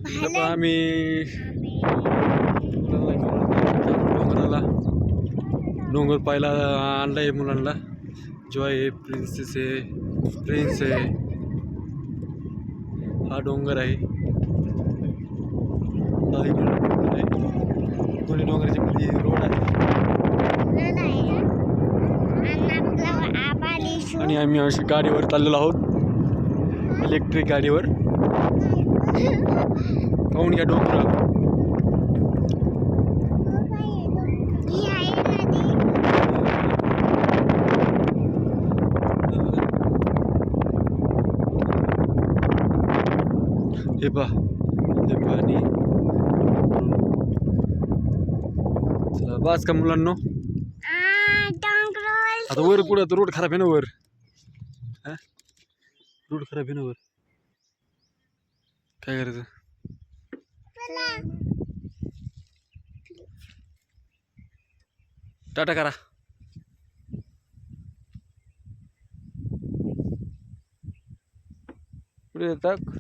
आम्ही डोंगराला डोंगर पाहायला आणलाय मुलांना. जॉय आहे, प्रिन्सेस आहे, प्रिन्स आहे. हा डोंगर आहे. दोन्ही डोंगराची मध्ये रोड आहे. आणि आम्ही अशी गाडीवर चाललेलो आहोत, इलेक्ट्रिक गाडीवर. पाहून घ्या डोंगर. हे पाणी. चला बस का मुलांनो, आता वर पुढे तर रोड खराब आहे ना. वर रोड खराब आहे ना. वर काय करायचं. टाटा करा. पुढे तक